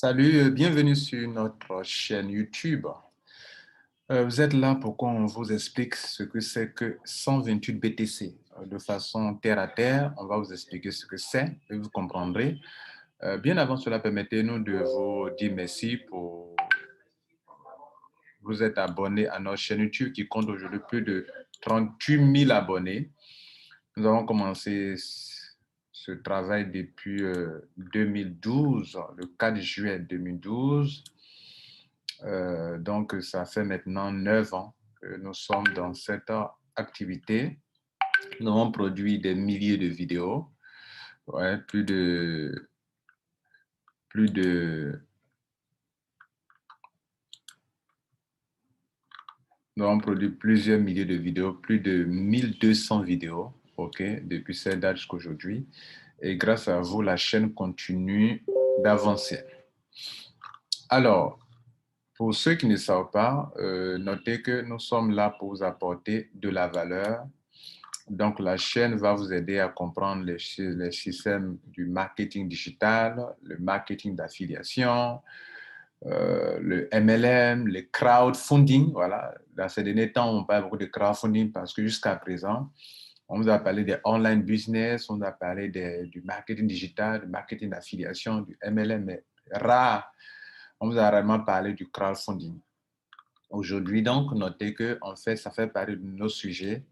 Salut, bienvenue sur notre chaîne YouTube. Vous êtes là pour qu'on vous explique ce que c'est que 128 BTC. De façon terre à terre, on va vous expliquer ce que c'est et vous comprendrez. Bien avant cela, permettez-nous de vous dire merci pour vous être abonné à notre chaîne YouTube qui compte aujourd'hui plus de 38 000 abonnés. Nous avons commencé ce travail depuis 2012, le 4 juillet 2012. Donc, ça fait maintenant 9 ans que nous sommes dans cette activité. Nous avons produit des milliers de vidéos, ouais, nous avons produit plusieurs milliers de vidéos, plus de 1200 vidéos, ok, depuis cette date jusqu'à aujourd'hui. Et grâce à vous, la chaîne continue d'avancer. Alors, pour ceux qui ne savent pas, notez que nous sommes là pour vous apporter de la valeur. Donc, la chaîne va vous aider à comprendre les systèmes du marketing digital, le marketing d'affiliation, le MLM, le crowdfunding. Voilà. Dans ces derniers temps, on parle beaucoup de crowdfunding parce que jusqu'à présent, on vous a parlé des online business, on a parlé du marketing digital, du marketing d'affiliation, du MLM, mais rare. On vous a rarement parlé du crowdfunding. Aujourd'hui, donc, notez que, en fait, ça fait partie de nos sujets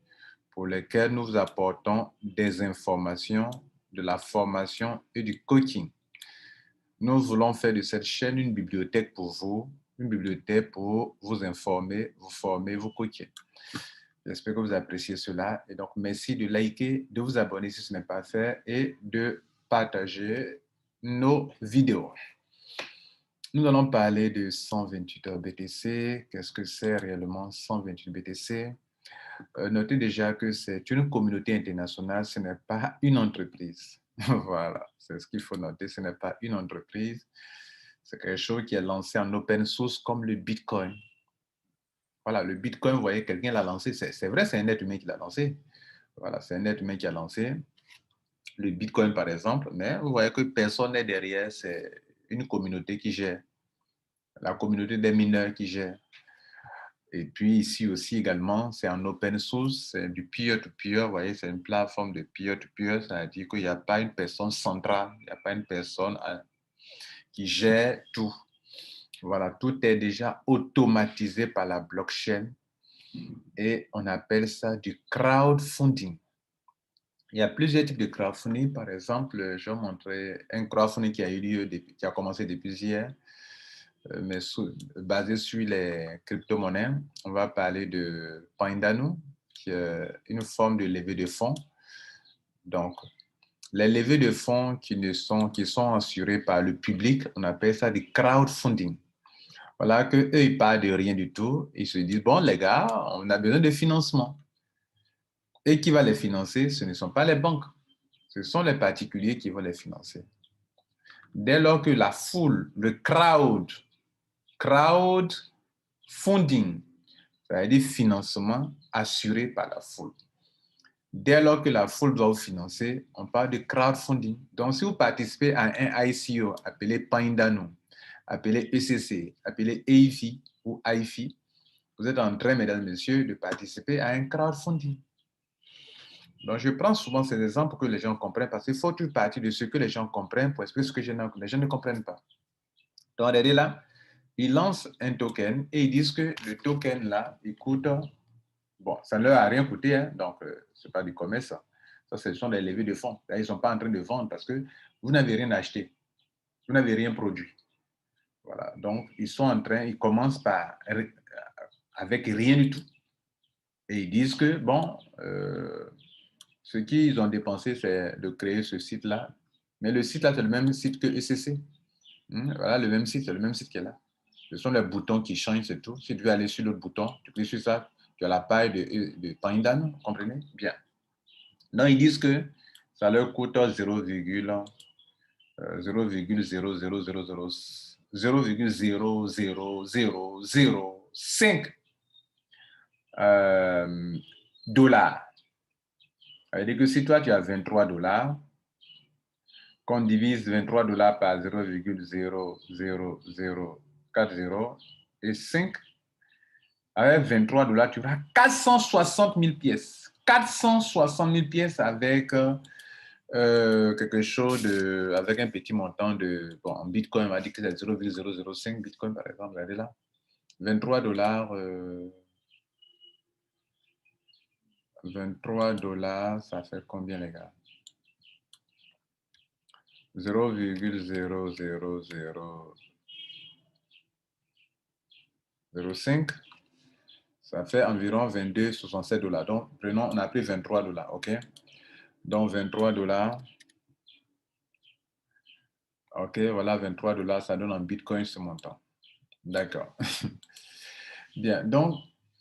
pour lesquels nous vous apportons des informations, de la formation et du coaching. Nous voulons faire de cette chaîne une bibliothèque pour vous, une bibliothèque pour vous informer, vous former, vous coacher. J'espère que vous appréciez cela. Et donc, merci de liker, de vous abonner si ce n'est pas fait et de partager nos vidéos. Nous allons parler de 128 BTC. Qu'est-ce que c'est réellement 128 BTC? Notez déjà que c'est une communauté internationale, ce n'est pas une entreprise. Voilà, c'est ce qu'il faut noter, ce n'est pas une entreprise. C'est quelque chose qui est lancé en open source comme le Bitcoin. Voilà, le Bitcoin, vous voyez, quelqu'un l'a lancé. C'est vrai, c'est un être humain qui l'a lancé. Voilà, c'est un être humain qui a lancé le Bitcoin, par exemple. Mais vous voyez que personne n'est derrière, c'est une communauté qui gère. La communauté des mineurs qui gère. Et puis ici aussi également, c'est en open source, c'est du peer-to-peer, vous voyez, c'est une plateforme de peer-to-peer, c'est-à-dire qu'il n'y a pas une personne centrale, il n'y a pas une personne qui gère tout. Voilà, tout est déjà automatisé par la blockchain et on appelle ça du crowdfunding. Il y a plusieurs types de crowdfunding. Par exemple, je vais vous montrer un crowdfunding qui a eu lieu, qui a commencé depuis hier, mais basé sur les crypto-monnaies. On va parler de Pindano, qui est une forme de levée de fonds. Donc, les levées de fonds qui sont assurées par le public, on appelle ça du crowdfunding. Voilà qu'eux, ils partent de rien du tout. Ils se disent, bon, les gars, on a besoin de financement. Et qui va les financer? Ce ne sont pas les banques. Ce sont les particuliers qui vont les financer. Dès lors que la foule, le crowdfunding, c'est-à-dire financement assuré par la foule. Dès lors que la foule doit vous financer, on parle de crowdfunding. Donc, si vous participez à un ICO appelé Pindano, appelé ECC, appelé EIFI ou AIFI, vous êtes en train, mesdames et messieurs, de participer à un crowdfunding. Donc, je prends souvent ces exemples pour que les gens comprennent, parce qu'il faut tout partir de ce que les gens comprennent pour expliquer ce que les gens ne comprennent pas. Donc, regardez là, ils lancent un token et ils disent que le token là, il coûte, bon, ça ne leur a rien coûté, hein, donc ce n'est pas du commerce. Ça, ce sont des levées de fonds. Là, ils ne sont pas en train de vendre parce que vous n'avez rien acheté, vous n'avez rien produit. Voilà, donc ils commencent avec rien du tout. Et ils disent que, bon, ce qu'ils ont dépensé, c'est de créer ce site-là. Mais le site-là, c'est le même site que ECC. Voilà, le même site, c'est le même site qui est là. Ce sont les boutons qui changent, c'est tout. Si tu veux aller sur l'autre bouton, tu cliques sur ça, tu as la paille de Pindano, vous comprenez? Bien. Donc, ils disent que ça leur coûte 0,0005 dollars. Ça veut dire que si toi, tu as 23 dollars, qu'on divise 23 $ par 0,00040 et 5, avec 23 $, tu auras 460 000 pièces. 460 000 pièces avec quelque chose de, avec un petit montant de, bon, en Bitcoin, on va dire que c'est 0,005 Bitcoin par exemple, regardez là. 23 $, 23 $, ça fait combien les gars? 0,00005, ça fait environ 22,67 $. Donc, prenons, on a pris 23 $, ok? Donc, 23 $, ok, voilà, 23 $, ça donne en Bitcoin ce montant. D'accord. Bien, donc,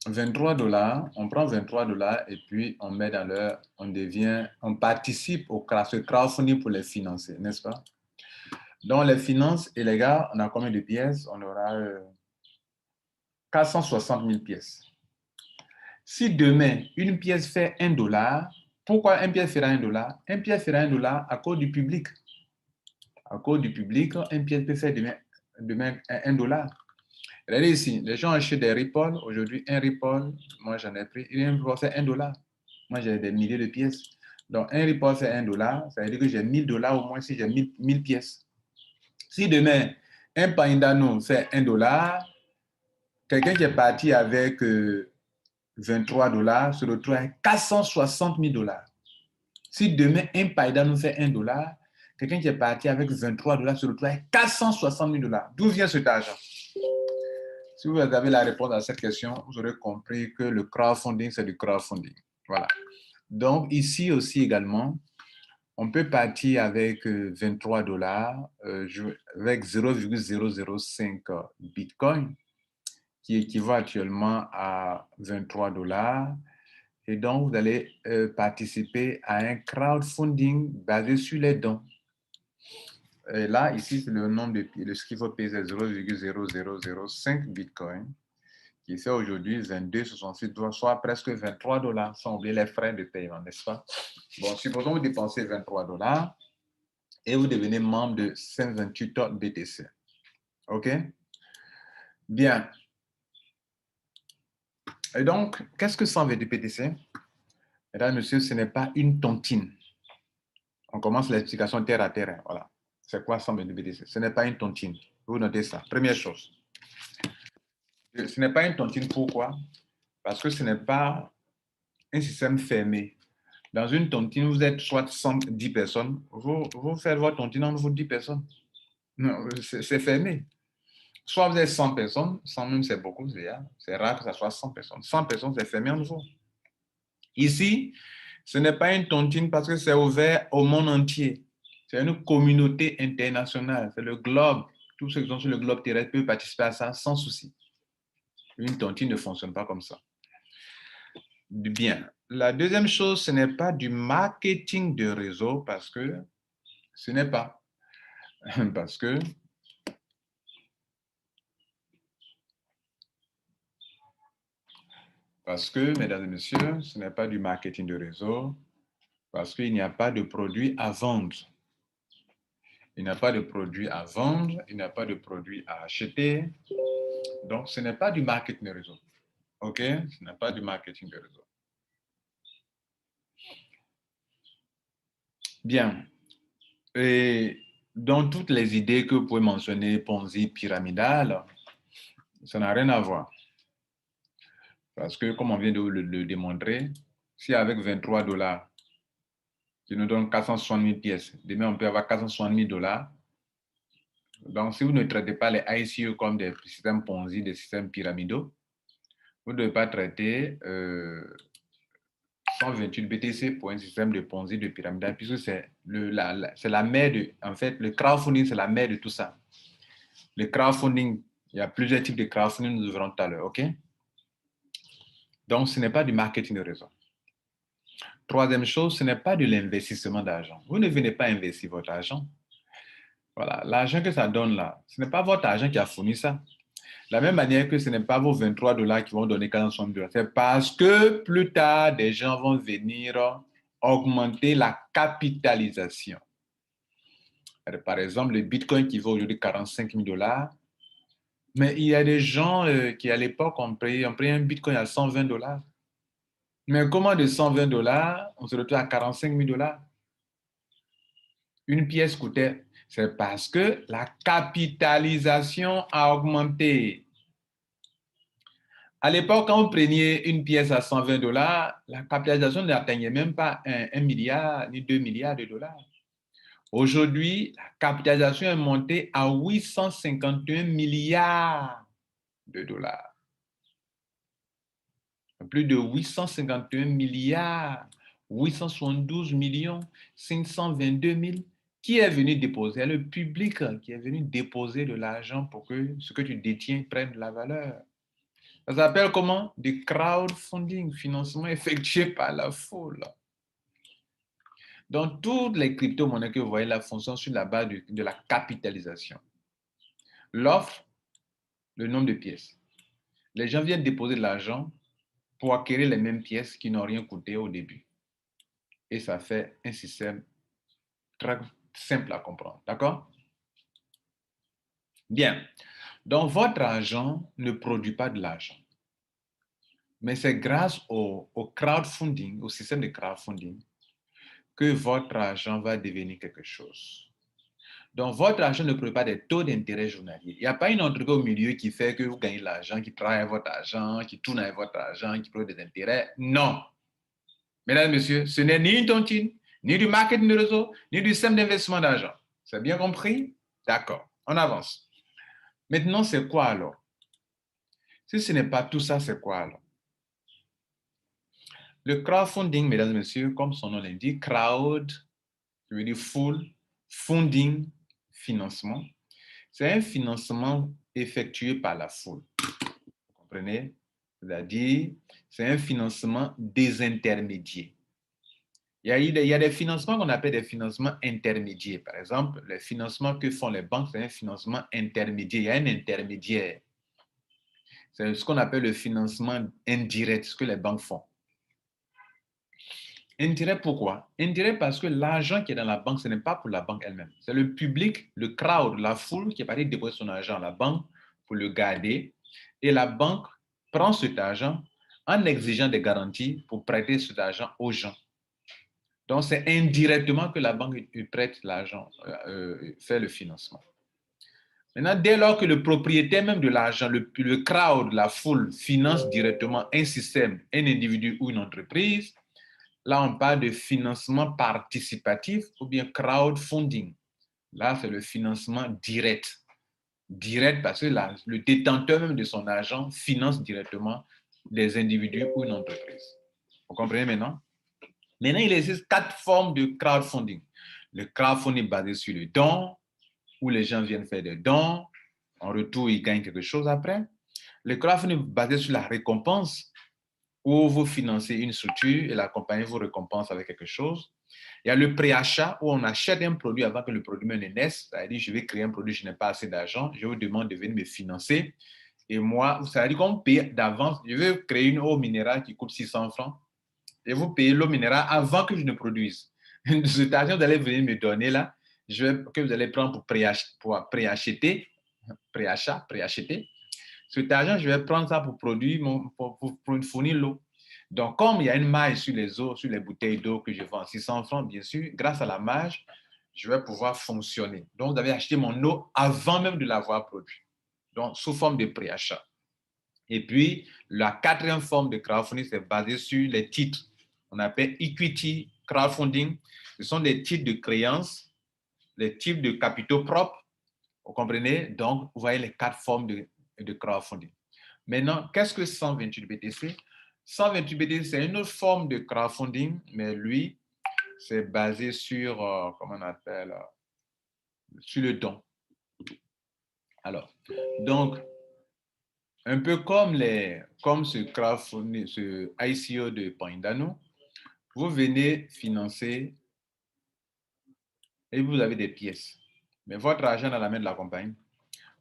23 $, on prend 23 $ et puis on met dans leur, on participe au crowdfunding pour les financer, n'est-ce pas? Donc, les finances, et les gars, on a combien de pièces? On aura 460 000 pièces. Si demain, une pièce fait 1 $, pourquoi une pièce fera 1 $? Une pièce fera 1 $ à cause du public. À cause du public, une pièce peut faire demain 1 $. Regardez ici, les gens achètent des Ripple. Aujourd'hui, un Ripple, moi j'en ai pris, un Ripple fait 1 $. Moi j'ai des milliers de pièces. Donc un Ripple fait 1 $, ça veut dire que j'ai 1000 $ au moins si j'ai 1000 pièces. Si demain, un Paindano fait 1 $, quelqu'un qui est parti avec 23 $ se retrouve avec 460 000 $. Si demain, un Paindano fait 1 $, quelqu'un qui est parti avec 23 $ se retrouve avec 460 000 $. D'où vient cet argent? Si vous avez la réponse à cette question, vous aurez compris que le crowdfunding, c'est du crowdfunding. Voilà. Donc, ici aussi également, on peut partir avec 23 $, avec 0,005 Bitcoin, qui équivaut actuellement à 23 $. Et donc, vous allez participer à un crowdfunding basé sur les dons. Et là, ici, c'est le nombre de ce qu'il faut payer, c'est 0,0005 Bitcoin, qui fait aujourd'hui 22,66 $, soit presque 23 $, sans oublier les frais de paiement, n'est-ce pas? Bon, supposons que vous dépensez 23 $ et vous devenez membre de 528 BTC. OK? Bien. Et donc, qu'est-ce que 128 BTC? Mesdames et messieurs, ce n'est pas une tontine. On commence l'explication terre à terre. Voilà. C'est quoi 128 BTC? Ce n'est pas une tontine. Vous notez ça. Première chose. Ce n'est pas une tontine. Pourquoi? Parce que ce n'est pas un système fermé. Dans une tontine, vous êtes soit 110 personnes, vous faites votre tontine entre vous 10 personnes. Non, c'est fermé. Soit vous êtes 100 personnes, 100 même c'est beaucoup, c'est rare que ça soit 100 personnes. 100 personnes, c'est fermé entre vous. Ici, ce n'est pas une tontine parce que c'est ouvert au monde entier. C'est une communauté internationale, c'est le globe. Tous ceux qui sont sur le globe terrestre peuvent participer à ça sans souci. Une tontine ne fonctionne pas comme ça. Bien. La deuxième chose, ce n'est pas du marketing de réseau parce que ce n'est pas. Parce que, mesdames et messieurs, ce n'est pas du marketing de réseau parce qu'il n'y a pas de produit à vendre. Il n'y a pas de produit à vendre, il n'y a pas de produit à acheter. Donc, ce n'est pas du marketing de réseau. OK? Ce n'est pas du marketing de réseau. Bien. Et dans toutes les idées que vous pouvez mentionner, Ponzi, pyramidal, ça n'a rien à voir. Parce que, comme on vient de le démontrer, si avec 23 $, qui nous donne 460 000 pièces, demain on peut avoir 460 000 $. Donc, si vous ne traitez pas les ICO comme des systèmes Ponzi, des systèmes pyramidaux, vous ne devez pas traiter 128 BTC pour un système de Ponzi, de pyramidal, puisque c'est la mère de, en fait, le crowdfunding, c'est la mère de tout ça. Le crowdfunding, il y a plusieurs types de crowdfunding, nous verrons tout à l'heure, OK? Donc, ce n'est pas du marketing de réseau. Troisième chose, ce n'est pas de l'investissement d'argent. Vous ne venez pas investir votre argent. Voilà, l'argent que ça donne là, ce n'est pas votre argent qui a fourni ça. De la même manière que ce n'est pas vos 23 $ qui vont donner 460 $. C'est parce que plus tard, des gens vont venir augmenter la capitalisation. Par exemple, le Bitcoin qui vaut aujourd'hui 45 000 $. Mais il y a des gens qui, à l'époque, ont payé un Bitcoin à 120 $. Mais comment de 120 $, on se retrouve à 45 000 $? Une pièce coûtait, c'est parce que la capitalisation a augmenté. À l'époque, quand vous preniez une pièce à 120 $, la capitalisation n'atteignait même pas 1 milliard ni 2 milliards de dollars. Aujourd'hui, la capitalisation est montée à 851 milliards de dollars. Plus de 851 milliards, 872 millions, 522 000. Qui est venu déposer? Le public qui est venu déposer de l'argent pour que ce que tu détiens prenne de la valeur. Ça s'appelle comment? Du crowdfunding, financement effectué par la foule. Donc, toutes les crypto-monnaies que vous voyez là fonctionnent sur la base de la capitalisation. L'offre, le nombre de pièces. Les gens viennent déposer de l'argent pour acquérir les mêmes pièces qui n'ont rien coûté au début. Et ça fait un système très simple à comprendre. D'accord? Bien. Donc, votre argent ne produit pas de l'argent. Mais c'est grâce au crowdfunding, au système de crowdfunding, que votre argent va devenir quelque chose. Donc, votre argent ne produit pas des taux d'intérêt journaliers. Il n'y a pas une entreprise au milieu qui fait que vous gagnez de l'argent, qui travaille avec votre argent, qui tourne avec votre argent, qui produit des intérêts. Non. Mesdames et messieurs, ce n'est ni une tontine, ni du marketing de réseau, ni du système d'investissement d'argent. C'est bien compris? D'accord. On avance. Maintenant, c'est quoi alors? Si ce n'est pas tout ça, c'est quoi alors? Le crowdfunding, mesdames et messieurs, comme son nom l'indique, crowd, je veux dire full, funding, financement, c'est un financement effectué par la foule. Vous comprenez? C'est-à-dire, c'est un financement désintermédié. Il y a des financements qu'on appelle des financements intermédiaires. Par exemple, les financements que font les banques, c'est un financement intermédiaire. Il y a un intermédiaire. C'est ce qu'on appelle le financement indirect, ce que les banques font. Indirect pourquoi? Indirect parce que l'argent qui est dans la banque, ce n'est pas pour la banque elle-même. C'est le public, le crowd, la foule qui est parti déposer son argent à la banque pour le garder. Et la banque prend cet argent en exigeant des garanties pour prêter cet argent aux gens. Donc, c'est indirectement que la banque prête l'argent, fait le financement. Maintenant, dès lors que le propriétaire même de l'argent, le crowd, la foule, finance directement un système, un individu ou une entreprise, là, on parle de financement participatif ou bien crowdfunding. Là, c'est le financement direct. Direct parce que le détenteur même de son argent finance directement des individus ou une entreprise. Vous comprenez maintenant? Maintenant, il existe 4 formes de crowdfunding. Le crowdfunding basé sur le don, où les gens viennent faire des dons, en retour, ils gagnent quelque chose après. Le crowdfunding basé sur la récompense, où vous financez une structure et la compagnie vous récompense avec quelque chose. Il y a le préachat, où on achète un produit avant que le produit ne naisse. C'est-à-dire, je vais créer un produit, je n'ai pas assez d'argent, je vous demande de venir me financer. Et moi, ça veut dire qu'on paye d'avance. Je vais créer une eau minérale qui coûte 600 francs. Et vous payez l'eau minérale avant que je ne produise. Cet argent, vous allez venir me donner là, que vous allez prendre pour préacheter, préacheter. Cet argent, je vais prendre ça pour produire, pour fournir l'eau. Donc, comme il y a une marge sur les eaux, sur les bouteilles d'eau que je vends 600 francs, bien sûr, grâce à la marge, je vais pouvoir fonctionner. Donc, vous avez acheté mon eau avant même de l'avoir produit. Donc, sous forme de préachat. Et puis, la quatrième forme de crowdfunding, c'est basé sur les titres. On appelle equity crowdfunding. Ce sont des titres de créances, les types de capitaux propres. Vous comprenez? Donc, vous voyez les 4 formes de crowdfunding. Maintenant, qu'est-ce que 128 BTC? 128 BTC, c'est une autre forme de crowdfunding, mais lui, c'est basé sur, comment on appelle, sur le don. Alors, donc, un peu comme ce crowdfunding, ce ICO de Pindano, vous venez financer et vous avez des pièces. Mais votre argent dans la main de la compagnie.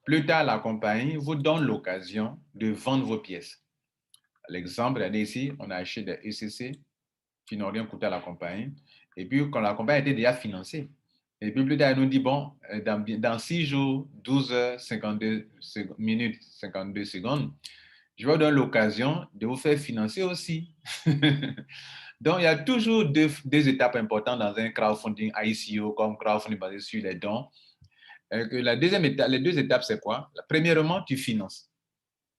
Plus tard, la compagnie vous donne l'occasion de vendre vos pièces. L'exemple, regardez ici, on a acheté des ECC qui n'ont rien coûté à la compagnie. Et puis, quand la compagnie était déjà financée, Et puis plus tard, il nous dit, bon, dans 6 jours, 12 heures, 52 minutes, 52 secondes, je vais vous donner l'occasion de vous faire financer aussi. Donc, il y a toujours deux étapes importantes dans un crowdfunding ICO comme crowdfunding basé sur les dons. La deuxième étape, les deux étapes, c'est quoi? Premièrement, tu finances.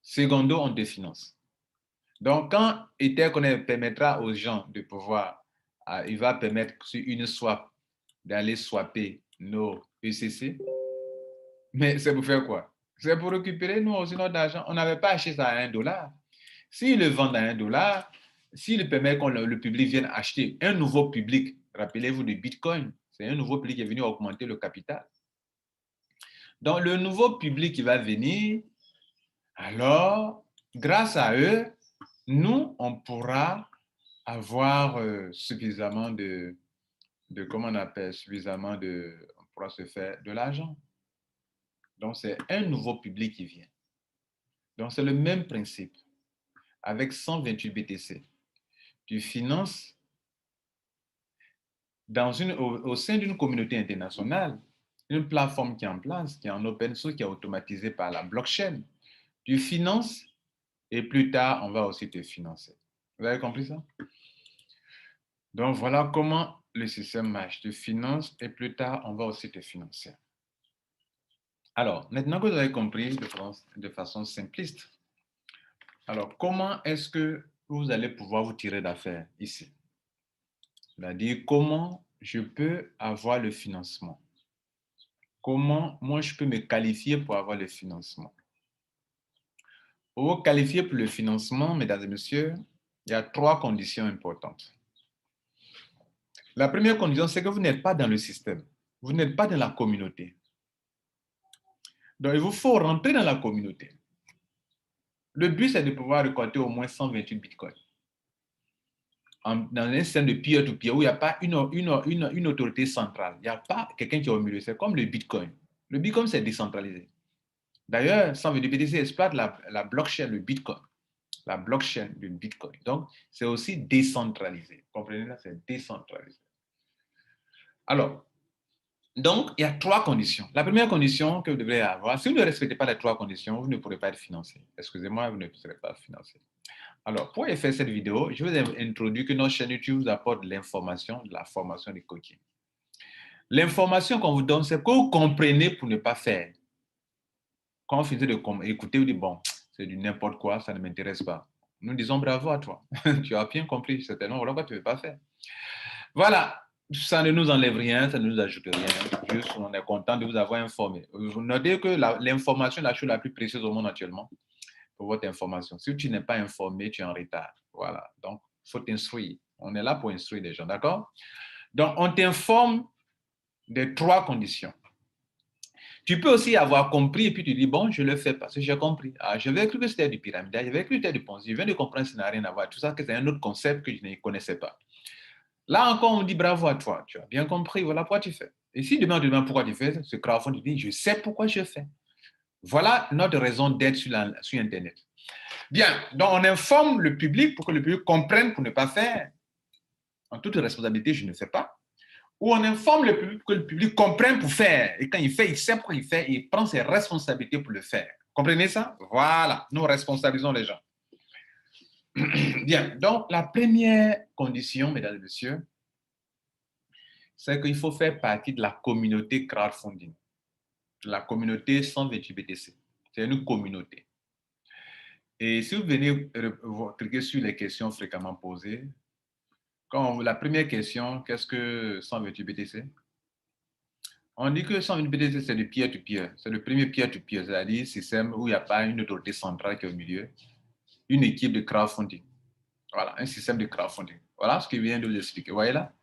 Secondo, on te finance. Donc, quand Etherconnect permettra aux gens de pouvoir, il va permettre sur une swap d'aller swapper nos ECC, mais c'est pour faire quoi? C'est pour récupérer nous aussi notre argent. On n'avait pas acheté ça à $1. S'ils le vendent à $1, s'ils permettent que le public vienne acheter un nouveau public, rappelez-vous de Bitcoin, c'est un nouveau public qui est venu augmenter le capital. Donc, le nouveau public qui va venir, alors, grâce à eux, nous, on pourra avoir suffisamment comment on appelle, suffisamment on pourra se faire de l'argent. Donc, c'est un nouveau public qui vient. Donc, c'est le même principe. Avec 128 BTC, tu finances au sein d'une communauté internationale, une plateforme qui est en place, qui est en open source, qui est automatisée par la blockchain. Tu finances et plus tard, on va aussi te financer. Vous avez compris ça? Donc, voilà comment le système marche. Tu finances et plus tard, on va aussi te financer. Alors, maintenant que vous avez compris de façon simpliste, alors comment est-ce que vous allez pouvoir vous tirer d'affaire ici? C'est-à-dire, comment je peux avoir le financement? Comment moi je peux me qualifier pour avoir le financement? Pour vous qualifier pour le financement, mesdames et messieurs, il y a 3 conditions importantes. La première condition, c'est que vous n'êtes pas dans le système. Vous n'êtes pas dans la communauté. Donc, il vous faut rentrer dans la communauté. Le but, c'est de pouvoir récolter au moins 128 bitcoins. Dans un système de peer-to-peer où il n'y a pas une autorité centrale. Il n'y a pas quelqu'un qui est au milieu. C'est comme le bitcoin. Le bitcoin, c'est décentralisé. D'ailleurs, 128 BTC exploite la blockchain, le bitcoin. La blockchain du bitcoin. Donc, c'est aussi décentralisé. Comprenez là, c'est décentralisé. Alors, donc, il y a 3 conditions. La première condition que vous devrez avoir, si vous ne respectez pas les 3 conditions, vous ne pourrez pas être financé. Excusez-moi, vous ne serez pas financé. Alors, pour faire cette vidéo, je vous ai introduit que notre chaîne YouTube vous apporte de l'information, de la formation du coaching. L'information qu'on vous donne, c'est que vous comprenez pour ne pas faire. Quand on finit d'écouter, vous dites, bon, c'est du n'importe quoi, ça ne m'intéresse pas. Nous disons bravo à toi. Tu as bien compris, certainement, voilà pourquoi tu ne veux pas faire. Voilà, ça ne nous enlève rien, ça ne nous ajoute rien. Juste, on est content de vous avoir informé. Vous notez que l'information est la chose la plus précieuse au monde actuellement pour votre information. Si tu n'es pas informé, tu es en retard. Voilà, donc il faut t'instruire. On est là pour instruire les gens, d'accord? Donc, on t'informe des 3 conditions. Tu peux aussi avoir compris et puis tu dis, bon, je le fais parce que j'ai compris. Ah, j'avais cru que c'était du pyramidal, j'avais cru que c'était du Ponzi. Je viens de comprendre que ça n'a rien à voir. Tout ça, que c'est un autre concept que je ne connaissais pas. Là encore, on dit bravo à toi. Tu as bien compris, voilà pourquoi tu fais. Et si demain on te demande pourquoi tu fais, ce crowdfunding, tu dis, je sais pourquoi je fais. Voilà notre raison d'être sur Internet. Bien, donc on informe le public pour que le public comprenne pour ne pas faire. En toute responsabilité, je ne fais pas. Ou on informe le public pour que le public comprenne pour faire. Et quand il fait, il sait pourquoi il fait et il prend ses responsabilités pour le faire. Comprenez ça? Voilà, nous responsabilisons les gens. Bien, donc la première condition, mesdames et messieurs, c'est qu'il faut faire partie de la communauté crowdfunding, de la communauté 128 BTC. C'est une communauté. Et si vous venez cliquer sur les questions fréquemment posées, la première question, qu'est-ce que 128 BTC? On dit que 128 BTC, c'est du peer-to-peer. C'est le premier peer-to-peer, c'est-à-dire système où il n'y a pas une autorité centrale qui est au milieu, une équipe de crowdfunding. Voilà, un système de crowdfunding. Voilà ce que je viens de vous expliquer. Vous voyez là?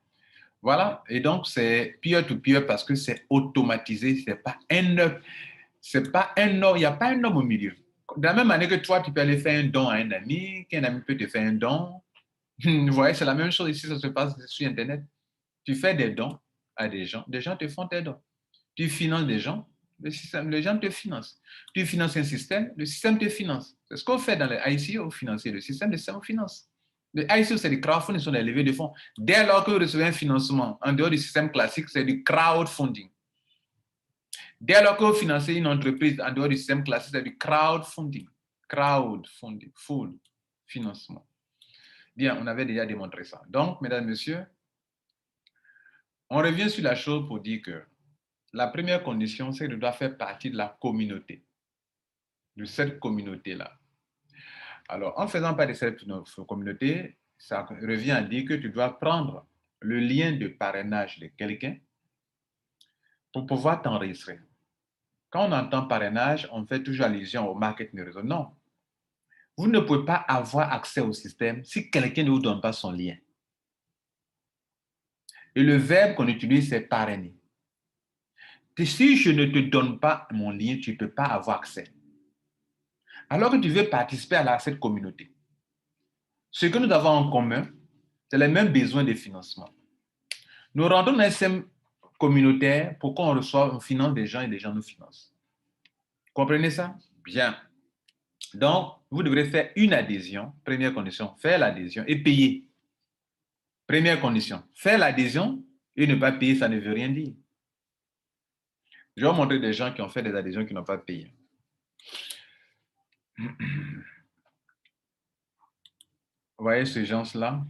Voilà. Et donc, c'est peer-to-peer parce que c'est automatisé. C'est pas un homme. C'est pas un homme. Il n'y a pas un homme au milieu. De la même manière que toi, tu peux aller faire un don à un ami, qu'un ami peut te faire un don. Vous voyez, c'est la même chose ici, ça se passe sur Internet. Tu fais des dons à des gens te font tes dons. Tu finances des gens, les gens te financent. Tu finances un système, le système te finance. C'est ce qu'on fait dans les ICO, vous financez le système vous finance. Les ICO, c'est du crowdfunding, ce sont des levées de fonds. Dès lors que vous recevez un financement en dehors du système classique, c'est du crowdfunding. Dès lors que vous financez une entreprise en dehors du système classique, c'est du crowdfunding. Crowdfunding, full financement. Bien, on avait déjà démontré ça. Donc, mesdames, messieurs, on revient sur la chose pour dire que la première condition, c'est que tu dois faire partie de la communauté, de cette communauté-là. Alors, en faisant partie de cette communauté, ça revient à dire que tu dois prendre le lien de parrainage de quelqu'un pour pouvoir t'enregistrer. Quand on entend parrainage, on fait toujours allusion au marketing de réseau. Non. Vous ne pouvez pas avoir accès au système si quelqu'un ne vous donne pas son lien. Et le verbe qu'on utilise, c'est parrainer. Et si je ne te donne pas mon lien, tu ne peux pas avoir accès. Alors que tu veux participer à cette communauté. Ce que nous avons en commun, c'est les mêmes besoins de financement. Nous rentrons dans un système communautaire pour qu'on reçoive, on finance des gens et des gens nous financent. Comprenez ça? Bien. Donc, vous devrez faire une adhésion. Première condition, faire l'adhésion et payer. Première condition, faire l'adhésion et ne pas payer, ça ne veut rien dire. Je vais vous montrer des gens qui ont fait des adhésions qui n'ont pas payé. Vous voyez ces gens-là?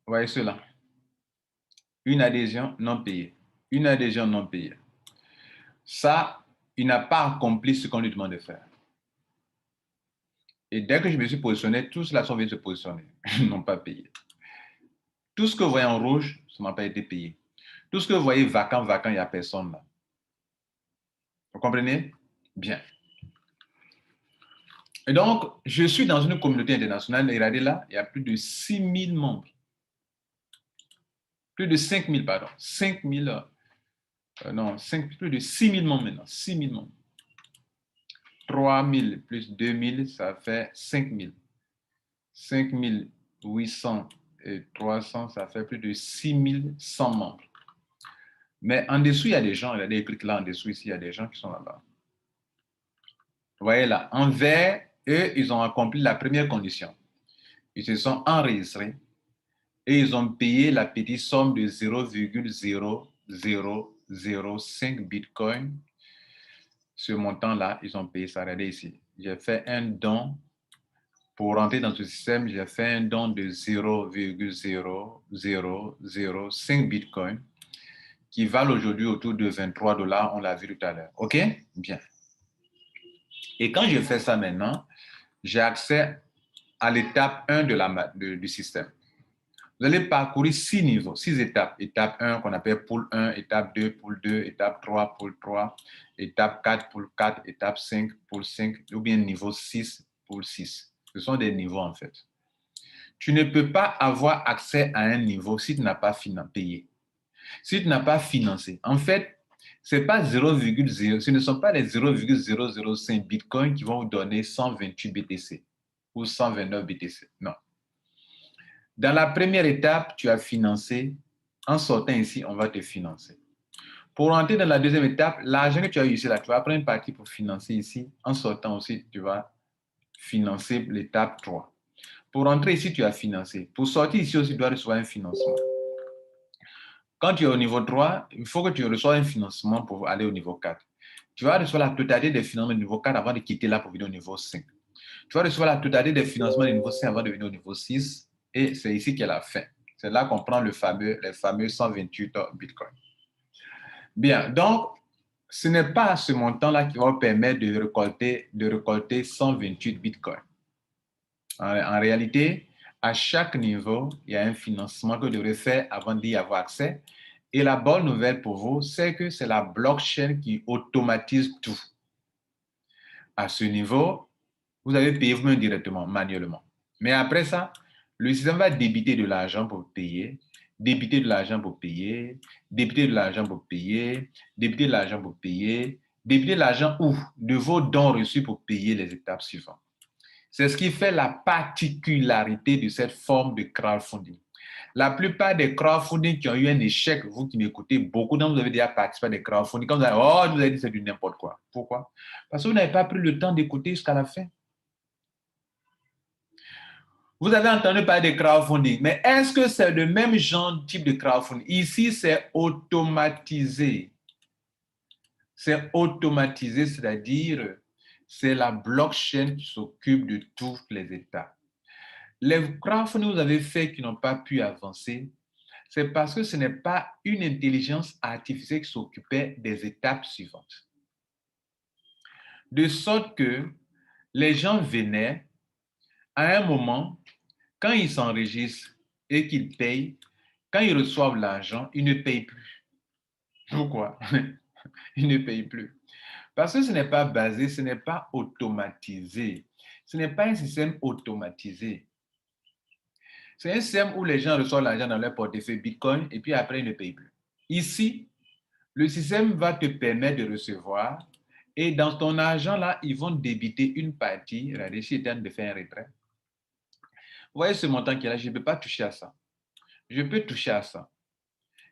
Vous voyez ceux-là? Une adhésion non payée. Une adhésion non payée. Ça, il n'a pas accompli ce qu'on lui demande de faire. Et dès que je me suis positionné, tous ceux-là sont venus se positionner. Ils n'ont pas payé. Tout ce que vous voyez en rouge, ça n'a pas été payé. Tout ce que vous voyez vacant, il n'y a personne là. Vous comprenez? Bien. Et donc, je suis dans une communauté internationale. Regardez là, il y a plus de 6 000 membres. Plus de 5 000, pardon. 5 000, plus de 6 000 membres maintenant. 6 000 membres. 3 000 plus 2 000, ça fait 5 000. 5 800 et 300, ça fait plus de 6 100 membres. Mais en dessous, il y a des gens, regardez, clique là en dessous, ici, il y a des gens qui sont là-bas. Vous voyez là, en vert, eux, ils ont accompli la première condition. Ils se sont enregistrés et ils ont payé la petite somme de 0,0005 Bitcoin. Ce montant-là, ils ont payé ça. Regardez ici. J'ai fait un don. Pour rentrer dans ce système, j'ai fait un don de 0,0005 Bitcoin qui valent aujourd'hui autour de 23 $. On l'a vu tout à l'heure. OK? Bien. Et quand je fais ça maintenant, j'ai accès à l'étape 1 du système. Vous allez parcourir 6 niveaux, 6 étapes. Étape 1 qu'on appelle pool 1, étape 2, pool 2, étape 3, pool 3, étape 4, pool 4, étape 5, pool 5, ou bien niveau 6, pool 6. Ce sont des niveaux en fait. Tu ne peux pas avoir accès à un niveau si tu n'as pas payé, si tu n'as pas financé. En fait, ce ne sont pas les 0,005 Bitcoin qui vont vous donner 128 BTC ou 129 BTC. Non. Dans la première étape, tu as financé. En sortant ici, on va te financer. Pour entrer dans la deuxième étape, l'argent que tu as eu ici, là, tu vas prendre une partie pour financer ici. En sortant aussi, tu vas financer l'étape 3. Pour entrer ici, tu as financé. Pour sortir ici aussi, tu dois recevoir un financement. Quand tu es au niveau 3, il faut que tu reçoives un financement pour aller au niveau 4. Tu vas recevoir la totalité des financements du niveau 4 avant de quitter là pour venir au niveau 5. Tu vas recevoir la totalité des financements du niveau 5 avant de venir au niveau 6. Et c'est ici qu'il y a la fin. C'est là qu'on prend les fameux 128 Bitcoin. Bien, donc, ce n'est pas ce montant-là qui va vous permettre de récolter 128 Bitcoin. En réalité, à chaque niveau, il y a un financement que vous devrez faire avant d'y avoir accès. Et la bonne nouvelle pour vous, c'est que c'est la blockchain qui automatise tout. À ce niveau, vous avez payé vous-même directement, manuellement. Mais après ça, le système va débiter de l'argent pour payer, débiter de l'argent pour payer, débiter de l'argent pour payer, débiter de l'argent pour payer, débiter de l'argent où? De vos dons reçus pour payer les étapes suivantes. C'est ce qui fait la particularité de cette forme de crowdfunding. La plupart des crowdfunding qui ont eu un échec, vous qui m'écoutez, beaucoup d'entre vous avez déjà participé à des crowdfunding. Quand vous avez, oh, vous avez dit c'est du n'importe quoi. Pourquoi? Parce que vous n'avez pas pris le temps d'écouter jusqu'à la fin. Vous avez entendu parler de crowdfunding, mais est-ce que c'est le même genre type de crowdfunding? Ici, c'est automatisé. C'est automatisé, c'est-à-dire c'est la blockchain qui s'occupe de toutes les étapes. Les crowdfunding que vous avez fait qui n'ont pas pu avancer, c'est parce que ce n'est pas une intelligence artificielle qui s'occupait des étapes suivantes. De sorte que les gens venaient à un moment, quand ils s'enregistrent et qu'ils payent, quand ils reçoivent l'argent, ils ne payent plus. Pourquoi? Ils ne payent plus. Parce que ce n'est pas basé, ce n'est pas automatisé. Ce n'est pas un système automatisé. C'est un système où les gens reçoivent l'argent dans leur portefeuille Bitcoin et puis après, ils ne payent plus. Ici, le système va te permettre de recevoir et dans ton argent, là, ils vont débiter une partie. Regardez, si j'étais en train de faire un retrait. Vous voyez ce montant qui est là, je ne peux pas toucher à ça. Je peux toucher à ça.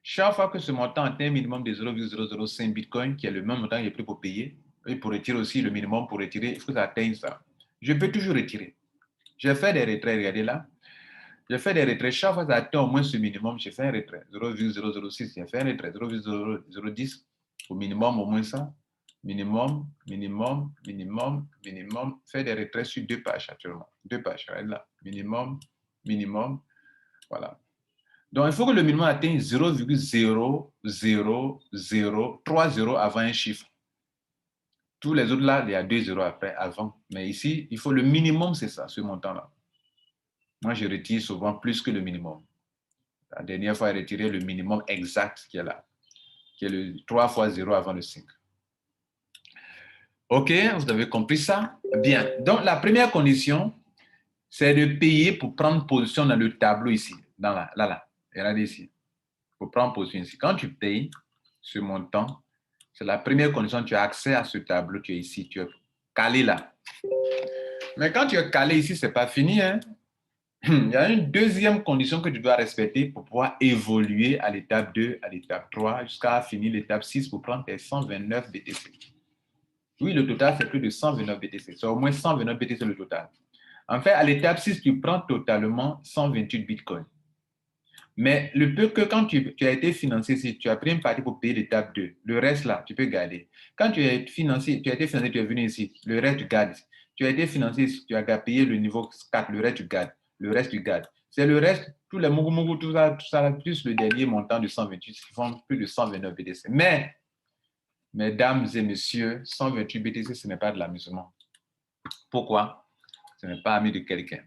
Chaque fois que ce montant atteint un minimum de 0,005 Bitcoin, qui est le même montant que j'ai pris pour payer, et pour retirer aussi le minimum pour retirer, il faut que ça atteigne ça. Je peux toujours retirer. Je fais des retraits, regardez là. Je fais des retraits. Chaque fois que ça atteint au moins ce minimum, je fais un retrait. 0,006, je fais un retrait. 0,010, au minimum, au moins ça. Minimum, minimum, minimum, minimum. Fais des retraits sur 2 pages actuellement. 2 pages, regardez là. Minimum, minimum. Voilà. Donc, il faut que le minimum atteigne 0,00030 avant un chiffre. Tous les autres là, il y a 2 zéros après, avant. Mais ici, il faut le minimum, c'est ça, ce montant-là. Moi, je retire souvent plus que le minimum. La dernière fois, j'ai retiré le minimum exact qui est là, qui est le 3 fois 0 avant le 5. OK, vous avez compris ça? Bien. Donc, la première condition, c'est de payer pour prendre position dans le tableau ici, dans là. Regardez ici. Pour prendre position ici. Quand tu payes ce montant, c'est la première condition, tu as accès à ce tableau, tu es ici, tu es calé là. Mais quand tu es calé ici, ce n'est pas fini. Hein? Il y a une deuxième condition que tu dois respecter pour pouvoir évoluer à l'étape 2, à l'étape 3, jusqu'à finir l'étape 6 pour prendre tes 129 BTC. Oui, le total, c'est plus de 129 BTC. C'est au moins 129 BTC le total. En fait, à l'étape 6, tu prends totalement 128 Bitcoin. Mais le peu que quand tu as été financé, si tu as pris une partie pour payer l'étape 2, le reste là, tu peux garder. Quand tu as été financé, tu es venu ici, le reste tu gardes. Tu as été financé, tu as payé le niveau 4, le reste tu gardes. Le reste tu gardes. C'est le reste, tous les mougou, tout ça, plus le dernier montant de 128, qui font plus de 129 BTC. Mais, mesdames et messieurs, 128 BTC, ce n'est pas de l'amusement. Pourquoi? Ce n'est pas ami de quelqu'un.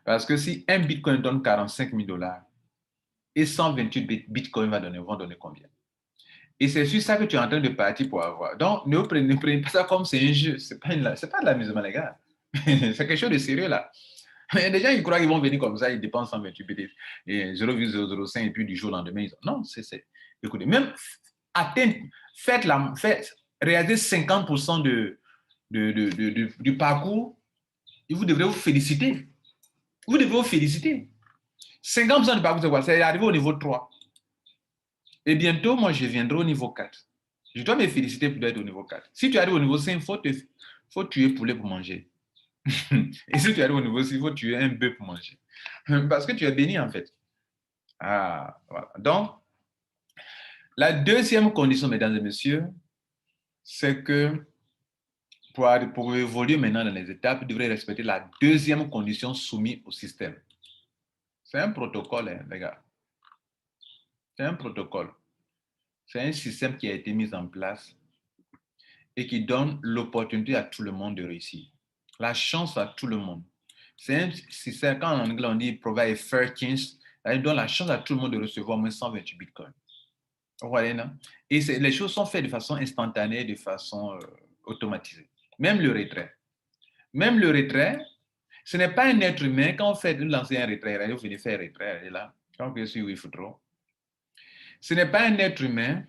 Parce que si un Bitcoin donne 45 000 $, et 128 Bitcoin vont donner combien? Et c'est sur ça que tu es en train de partir pour avoir. Donc, ne prenez pas ça comme c'est un jeu. Ce n'est pas de l'amusement, les gars. C'est quelque chose de sérieux, là. Les gens, ils croient qu'ils vont venir comme ça, ils dépensent 128 BTC et 0,005 et puis du jour au lendemain, ils ont... Non, écoutez, même réalisez 50% du parcours et vous devrez vous féliciter. Vous devez vous féliciter. 50% du parcours, c'est quoi? C'est arriver au niveau 3. Et bientôt, moi, je viendrai au niveau 4. Je dois me féliciter pour être au niveau 4. Si tu arrives au niveau 5, il faut tuer poulet pour manger. Et si tu arrives au niveau 6, il faut tuer un bœuf pour manger. Parce que tu es béni, en fait. Ah, voilà. Donc, la deuxième condition, mesdames et messieurs, c'est que pour évoluer maintenant dans les étapes, vous devrez respecter la deuxième condition soumise au système. C'est un protocole, hein, les gars. C'est un protocole. C'est un système qui a été mis en place et qui donne l'opportunité à tout le monde de réussir. La chance à tout le monde. C'est quand en anglais on dit provide a fair chance, il donne la chance à tout le monde de recevoir au moins 128 bitcoins. Voilà, non? Et les choses sont faites de façon instantanée, de façon automatisée. Même le retrait. Même le retrait, ce n'est pas un être humain. Quand vous faites lancer un retrait, vous venez faire un retrait, et là, quand vous sur Withdraw, ce n'est pas un être humain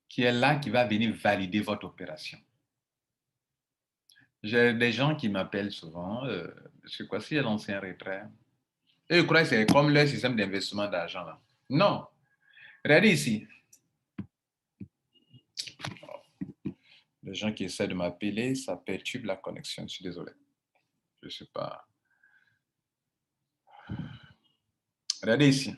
qui est là, qui va venir valider votre opération. J'ai des gens qui m'appellent souvent, c'est quoi si l'ancien retrait? Et je crois que c'est comme le système d'investissement d'argent là. Non. Regardez ici. Les gens qui essaient de m'appeler, ça perturbe la connexion. Je suis désolé. Je ne sais pas. Regardez ici.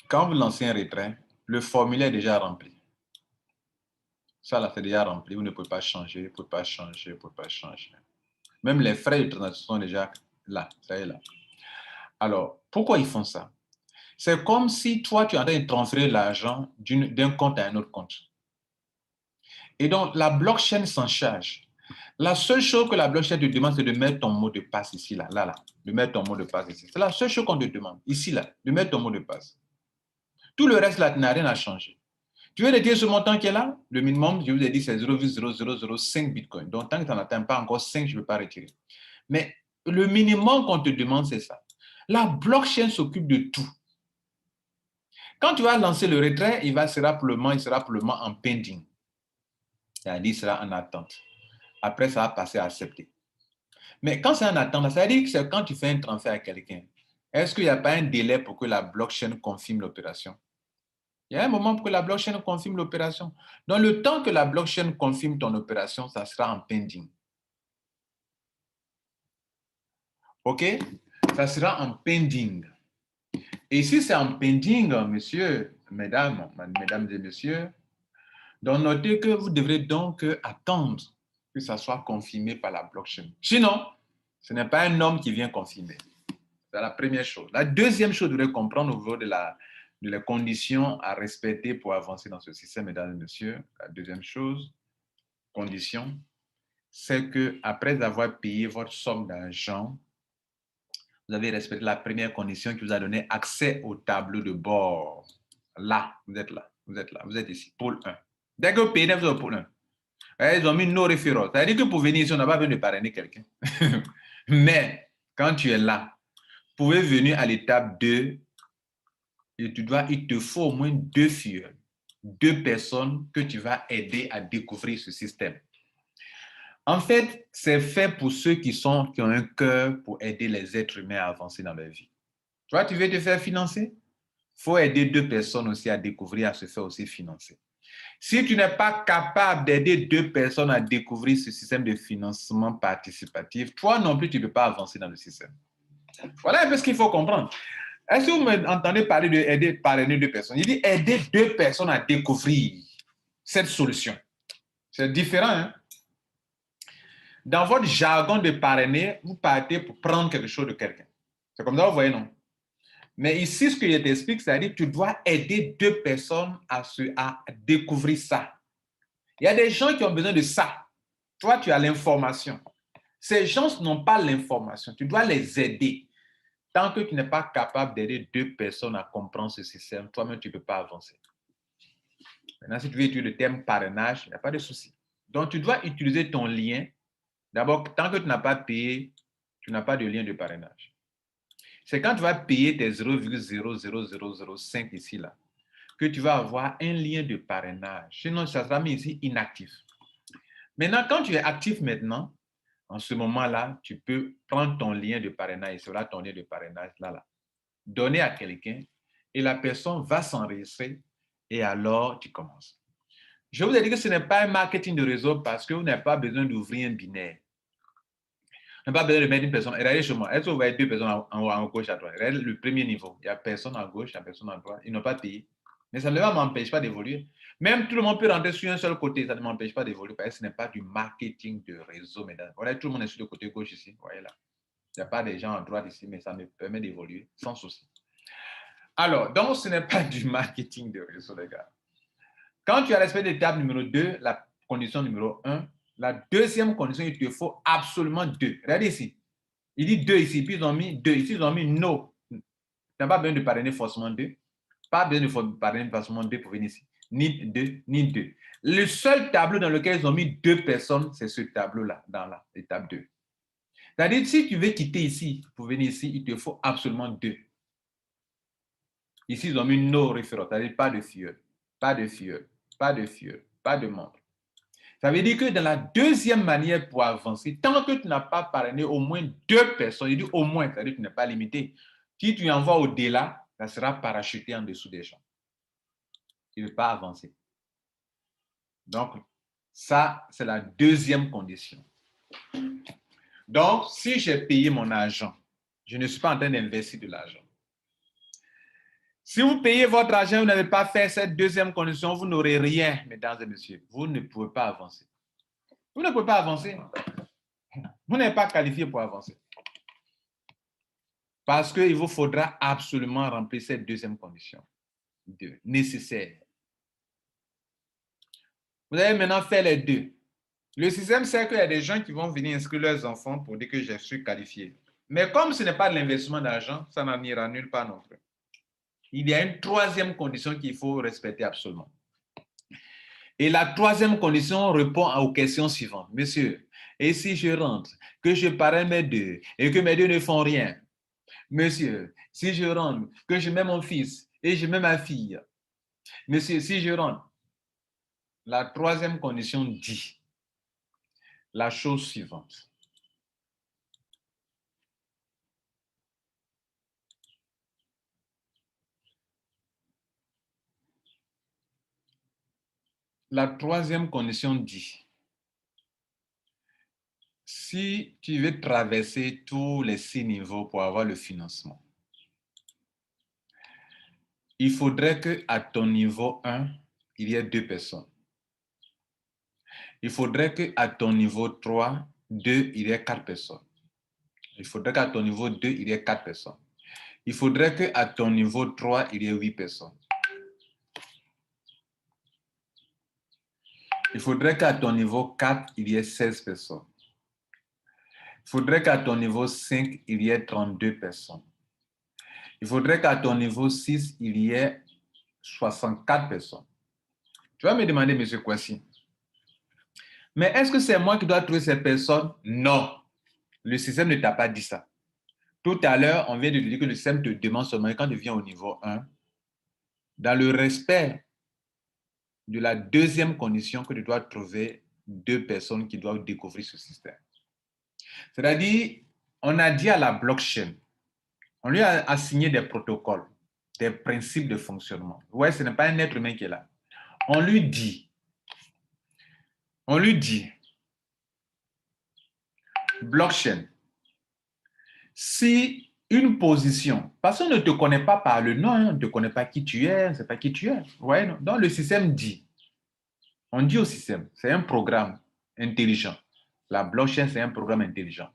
Quand vous lancez un retrait, le formulaire est déjà rempli. Ça, là, c'est déjà rempli. Vous ne pouvez pas changer, vous ne pouvez pas changer, vous ne pouvez pas changer. Même les frais de transaction sont déjà là. Ça est là. Alors, pourquoi ils font ça? C'est comme si toi, tu es en train de transférer l'argent d'un compte à un autre compte. Et donc, la blockchain s'en charge. La seule chose que la blockchain te demande, c'est de mettre ton mot de passe ici, là, de mettre ton mot de passe ici. C'est la seule chose qu'on te demande, ici, là, de mettre ton mot de passe. Tout le reste, là, tu n'as rien à changer. Tu veux retirer ce montant qui est là? Le minimum, je vous ai dit, c'est 0,0005 bitcoin. Donc, tant que tu n'en atteins pas encore 5, je ne peux pas retirer. Mais le minimum qu'on te demande, c'est ça. La blockchain s'occupe de tout. Quand tu vas lancer le retrait, il sera pour le moment en pending. C'est-à-dire, il sera en attente. Après, ça va passer à accepter. Mais quand c'est en attente, ça veut dire que c'est quand tu fais un transfert à quelqu'un. Est-ce qu'il n'y a pas un délai pour que la blockchain confirme l'opération? Il y a un moment pour que la blockchain confirme l'opération. Donc, le temps que la blockchain confirme ton opération, ça sera en pending. OK? Ça sera en pending. Et si c'est en pending, mesdames et messieurs, donc notez que vous devrez donc attendre que ça soit confirmé par la blockchain. Sinon, ce n'est pas un homme qui vient confirmer. C'est la première chose. La deuxième chose, vous devez comprendre au niveau de les conditions à respecter pour avancer dans ce système, mesdames et messieurs. La deuxième chose, condition, c'est que après avoir payé votre somme d'argent, vous avez respecté la première condition qui vous a donné accès au tableau de bord. Là, vous êtes là, vous êtes là, vous êtes ici, pôle 1. Dès que vous payez, vous êtes au pôle 1. Ils ont mis nos référents. Ça veut dire que pour venir ici, on n'a pas besoin de parrainer quelqu'un. Mais quand tu es là, vous pouvez venir à l'étape 2 et il te faut au moins 2 filles, 2 personnes que tu vas aider à découvrir ce système. En fait, c'est fait pour ceux qui ont un cœur pour aider les êtres humains à avancer dans leur vie. Toi, tu veux te faire financer? Il faut aider 2 personnes aussi à découvrir, à se faire aussi financer. Si tu n'es pas capable d'aider 2 personnes à découvrir ce système de financement participatif, toi non plus, tu ne peux pas avancer dans le système. Voilà un peu ce qu'il faut comprendre. Est-ce que vous m'entendez parler d'aider, parrainer 2 personnes? Il dit aider 2 personnes à découvrir cette solution. C'est différent, hein? Dans votre jargon de parrainer, vous partez pour prendre quelque chose de quelqu'un. C'est comme ça, vous voyez, non? Mais ici, ce que je t'explique, c'est-à-dire que tu dois aider 2 personnes à découvrir ça. Il y a des gens qui ont besoin de ça. Toi, tu as l'information. Ces gens n'ont pas l'information. Tu dois les aider. Tant que tu n'es pas capable d'aider 2 personnes à comprendre ce système, toi-même, tu ne peux pas avancer. Maintenant, si tu veux utiliser le terme parrainage, il n'y a pas de souci. Donc, tu dois utiliser ton lien. D'abord, tant que tu n'as pas payé, tu n'as pas de lien de parrainage. C'est quand tu vas payer tes 0,00005 ici, là, que tu vas avoir un lien de parrainage. Sinon, ça sera mis ici inactif. Maintenant, quand tu es actif maintenant, en ce moment-là, tu peux prendre ton lien de parrainage. C'est là ton lien de parrainage, là. Donner à quelqu'un et la personne va s'enregistrer et alors tu commences. Je vous ai dit que ce n'est pas un marketing de réseau parce que vous n'avez pas besoin d'ouvrir un binaire. Vous n'avez pas besoin de mettre une personne. Regardez chez moi. Est-ce que vous voyez 2 personnes en gauche à droite? Regardez le premier niveau. Il n'y a personne à gauche, il y a personne à droite. Ils n'ont pas payé. Mais ça ne m'empêche pas d'évoluer. Même tout le monde peut rentrer sur un seul côté. Ça ne m'empêche pas d'évoluer parce que ce n'est pas du marketing de réseau, mesdames. Regardez, tout le monde est sur le côté gauche ici. Vous voyez là. Il n'y a pas des gens à droite ici, mais ça me permet d'évoluer sans souci. Alors, donc, ce n'est pas du marketing de réseau, les gars. Quand tu as respecté l'étape numéro 2, la condition numéro 1, la deuxième condition, il te faut absolument 2. Regardez ici. Il dit 2 ici, puis ils ont mis 2. Ici, ils ont mis no. Tu n'as pas besoin de parrainer forcément 2. Pas besoin de parrainer forcément 2 pour venir ici. Ni 2, ni 2. Le seul tableau dans lequel ils ont mis 2 personnes, c'est ce tableau-là, dans l'étape 2. C'est-à-dire, si tu veux quitter ici, pour venir ici, il te faut absolument 2. Ici, ils ont mis no référent, c'est-à-dire pas de filleul, pas de filleul, pas de filleul, pas de membre. Ça veut dire que dans la deuxième manière pour avancer, tant que tu n'as pas parrainé au moins 2 personnes, il dit au moins, c'est-à-dire que tu n'es pas limité. Si tu envoies au-delà, ça sera parachuté en dessous des gens. Tu ne veux pas avancer. Donc, ça, c'est la deuxième condition. Donc, si j'ai payé mon argent, je ne suis pas en train d'investir de l'argent. Si vous payez votre argent, vous n'avez pas fait cette deuxième condition, vous n'aurez rien, mesdames et messieurs. Vous ne pouvez pas avancer. Vous ne pouvez pas avancer. Vous n'êtes pas qualifié pour avancer. Parce qu'il vous faudra absolument remplir cette deuxième condition nécessaire. Vous allez maintenant faire les deux. Le système sait qu'il y a des gens qui vont venir inscrire leurs enfants pour dire que je suis qualifié. Mais comme ce n'est pas de l'investissement d'argent, ça n'en ira nulle part non plus. Il y a une troisième condition qu'il faut respecter absolument. Et la troisième condition répond aux questions suivantes. Monsieur, et si je rentre, que je parraine mes deux et que mes deux ne font rien? Monsieur, si je rentre, que je mets mon fils et je mets ma fille. Monsieur, si je rentre, la troisième condition dit la chose suivante. La troisième condition dit, si tu veux traverser tous les 6 niveaux pour avoir le financement, il faudrait qu'à ton niveau 1, il y ait 2 personnes. Il faudrait qu'à ton niveau 3, il y ait 4 personnes. Il faudrait qu'à ton niveau 2, il y ait 4 personnes. Il faudrait qu'à ton niveau 3, il y ait 8 personnes. Il faudrait qu'à ton niveau 4, il y ait 16 personnes. Il faudrait qu'à ton niveau 5, il y ait 32 personnes. Il faudrait qu'à ton niveau 6, il y ait 64 personnes. Tu vas me demander, M. Kwasi, mais est-ce que c'est moi qui dois trouver ces personnes? Non. Le système ne t'a pas dit ça. Tout à l'heure, on vient de te dire que le système te demande seulement quand tu viens au niveau 1, dans le respect de la deuxième condition, que tu dois trouver 2 personnes qui doivent découvrir ce système. C'est-à-dire, on a dit à la blockchain, on lui a assigné des protocoles, des principes de fonctionnement. Ouais, ce n'est pas un être humain qui est là. On lui dit, blockchain, si une position, parce qu'on ne te connaît pas par le nom, on ne te connaît pas qui tu es, on ne sait pas qui tu es. Ouais, non? Donc le système dit, on dit au système, c'est un programme intelligent. La blockchain, c'est un programme intelligent.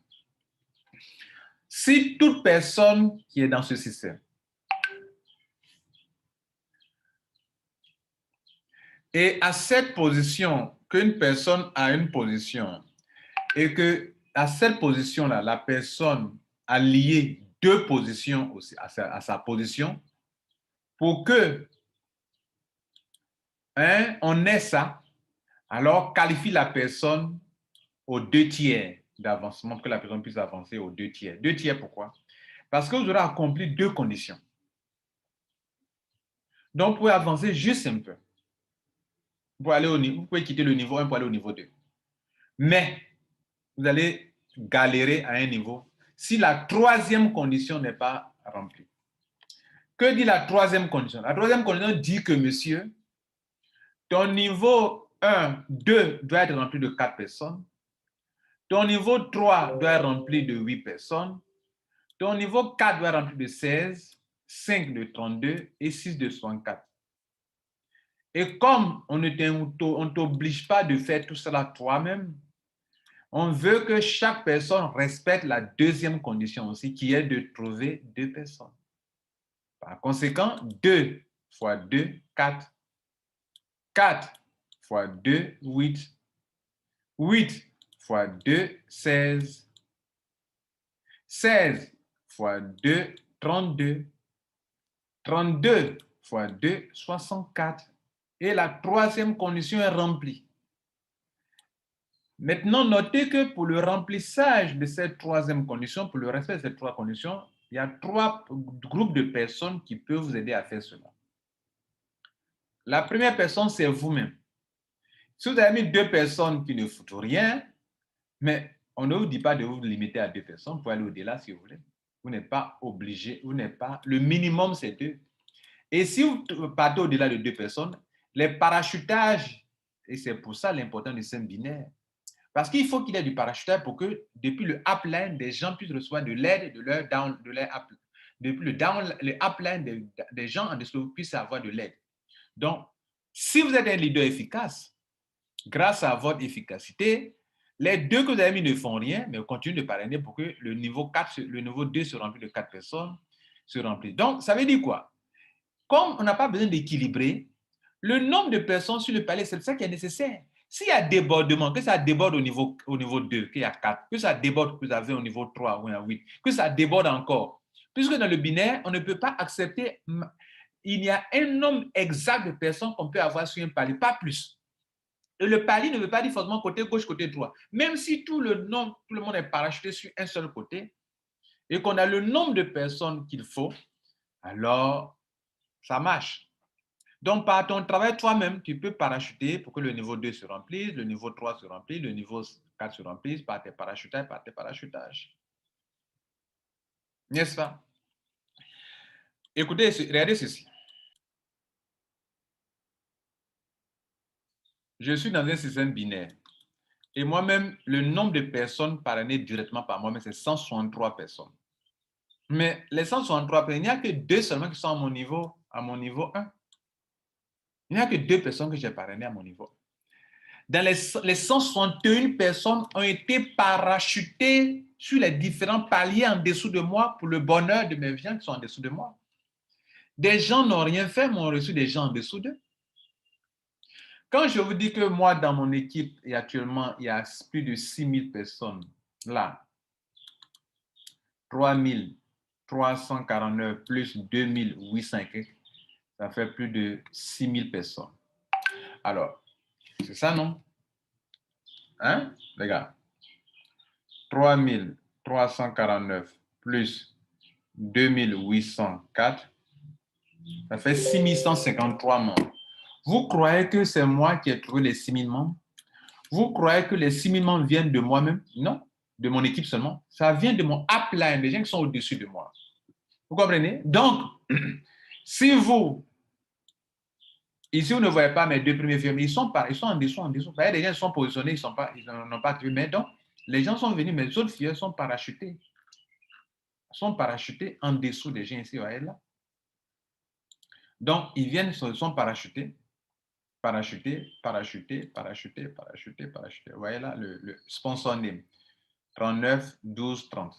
Si toute personne qui est dans ce système et à cette position, qu'une personne a une position et que à cette position-là, la personne a lié 2 positions aussi à sa position pour que on ait ça, alors qualifie la personne aux 2 tiers d'avancement pour que la personne puisse avancer aux 2 tiers. 2 tiers pourquoi? Parce que vous aurez accompli 2 conditions. Donc, vous pouvez avancer juste un peu. Vous pouvez quitter le niveau 1 pour aller au niveau 2. Mais vous allez galérer à un niveau si la troisième condition n'est pas remplie. Que dit la troisième condition? La troisième condition dit que, monsieur, ton niveau 1, 2 doit être rempli de 4 personnes. Ton niveau 3 doit être rempli de 8 personnes. Ton niveau 4 doit être rempli de 16, 5 de 32 et 6 de 64. Et comme on ne t'oblige pas de faire tout cela toi-même, on veut que chaque personne respecte la deuxième condition aussi, qui est de trouver 2 personnes. Par conséquent, 2 fois 2, 4. 4 fois 2, 8. 8 fois 2, 16. 16 fois 2, 32. 32 fois 2, 64. Et la troisième condition est remplie. Maintenant, notez que pour le remplissage de cette troisième condition, pour le respect de ces 3 conditions, il y a 3 groupes de personnes qui peuvent vous aider à faire cela. La première personne, c'est vous-même. Si vous avez mis 2 personnes qui ne foutent rien, mais on ne vous dit pas de vous limiter à 2 personnes, vous pouvez aller au-delà si vous voulez. Vous n'êtes pas obligé, vous n'êtes pas... Le minimum, c'est 2. Et si vous partez au-delà de 2 personnes, les parachutages, et c'est pour ça l'importance du système binaire, parce qu'il faut qu'il y ait du parachutage pour que, depuis le upline, des gens puissent recevoir de l'aide de leur down, de leur up. Depuis le upline des gens en dessous puissent avoir de l'aide. Donc, si vous êtes un leader efficace, grâce à votre efficacité, les 2 que vous avez mis ne font rien, mais vous continuez de parrainer pour que le niveau 4, le niveau 2 se remplit de 4 personnes, se remplit. Donc, ça veut dire quoi? Comme on n'a pas besoin d'équilibrer, le nombre de personnes sur le palier, c'est ça qui est nécessaire. S'il y a débordement, que ça déborde au niveau 2, qu'il y a 4, que ça déborde, que vous avez au niveau 3 ou à 8, que ça déborde encore. Puisque dans le binaire, on ne peut pas accepter, il y a un nombre exact de personnes qu'on peut avoir sur un palier, pas plus. Et le palier ne veut pas dire forcément côté gauche, côté droit. Même si tout le monde est parachuté sur un seul côté et qu'on a le nombre de personnes qu'il faut, alors ça marche. Donc, par ton travail toi-même, tu peux parachuter pour que le niveau 2 se remplisse, le niveau 3 se remplisse, le niveau 4 se remplisse par tes parachutages. N'est-ce pas? Écoutez, regardez ceci. Je suis dans un système binaire. Et moi-même, le nombre de personnes parrainées directement par moi-même, c'est 163 personnes. Mais les 163 personnes, il n'y a que 2 seulement qui sont à mon niveau 1. Il n'y a que 2 personnes que j'ai parrainées à mon niveau 1. Dans les 161 personnes ont été parachutées sur les différents paliers en dessous de moi pour le bonheur de mes gens qui sont en dessous de moi. Des gens n'ont rien fait, mais ont reçu des gens en dessous d'eux. Quand je vous dis que moi, dans mon équipe, actuellement, il y a plus de 6000 personnes là, 3349 plus 2800, ça fait plus de 6000 personnes. Alors, c'est ça, non? Hein, les gars? 3349 plus 2804, ça fait 6153 membres. Vous croyez que c'est moi qui ai trouvé les 6000 membres? Vous croyez que les 6000 membres viennent de moi-même? Non, de mon équipe seulement. Ça vient de mon upline, des gens qui sont au-dessus de moi. Vous comprenez? Donc, si vous, ici, vous ne voyez pas mes 2 premiers films, ils sont en dessous. Il y a des gens qui sont positionnés, ils n'ont pas trouvé. Mais donc, les gens sont venus, mes autres filles sont parachutés. Sont parachutés en dessous des gens ici, vous voyez là. Donc, ils viennent, sont parachutés. Vous voyez là, le sponsor name. 39, 12, 30.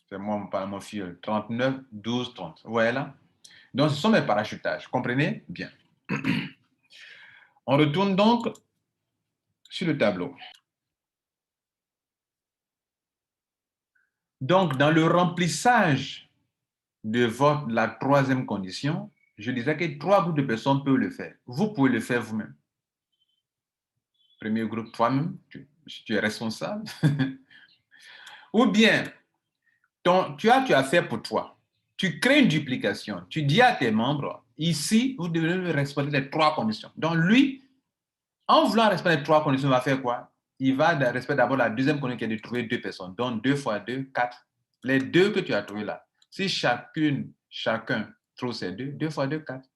C'est moi, mon filleul. 39, 12, 30. Vous voyez là? Donc, ce sont mes parachutages. Comprenez? Bien. On retourne donc sur le tableau. Donc, dans le remplissage de la 3e condition, je disais que 3 groupes de personnes peuvent le faire. Vous pouvez le faire vous-même. Premier groupe, toi-même, tu es responsable. Ou bien, tu as fait pour toi. Tu crées une duplication. Tu dis à tes membres, ici, vous devez respecter les 3 conditions. Donc, lui, en voulant respecter les 3 conditions, il va faire quoi? Il va respecter d'abord la 2e condition qui est de trouver 2 personnes. Donc, 2 fois 2, 4. Les 2 que tu as trouvés là. Si chacun trouve ces 2, 2 fois 2, 4.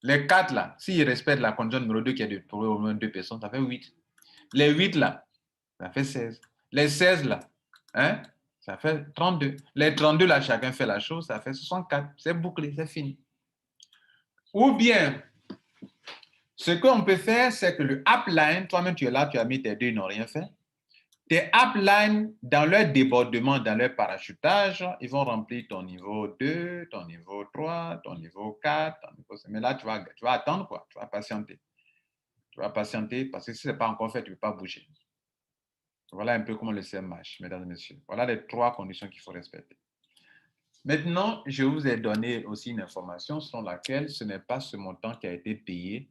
Les 4 là, s'ils respectent la condition numéro 2 qui est de trouver au moins 2 personnes, ça fait 8. Les 8 là, ça fait 16. Les 16 là, hein, ça fait 32. Les 32 là, chacun fait la chose, ça fait 64. C'est bouclé, c'est fini. Ou bien, ce qu'on peut faire, c'est que le upline, toi-même tu es là, tu as mis tes 2, ils n'ont rien fait. Tes upline, dans leur débordement, dans leur parachutage, ils vont remplir ton niveau 2, ton niveau 3, ton niveau 4, ton niveau 5. Mais là, tu vas attendre quoi, tu vas patienter. Tu vas patienter parce que si ce n'est pas encore fait, tu ne peux pas bouger. Voilà un peu comment le CM marche, mesdames et messieurs. Voilà les 3 conditions qu'il faut respecter. Maintenant, je vous ai donné aussi une information selon laquelle ce n'est pas ce montant qui a été payé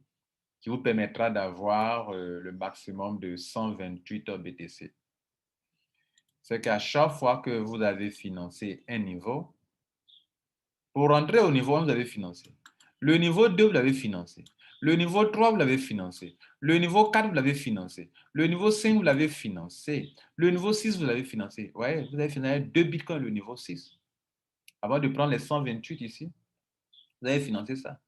qui vous permettra d'avoir le maximum de 128 BTC. C'est qu'à chaque fois que vous avez financé un niveau, pour rentrer au niveau 1, vous avez financé. Le niveau 2, vous l'avez financé. Le niveau 3, vous l'avez financé. Le niveau 4, vous l'avez financé. Le niveau 5, vous l'avez financé. Le niveau 6, vous l'avez financé. Ouais, vous avez financé 2 bitcoins le niveau 6. Avant de prendre les 128 ici, vous avez financé ça.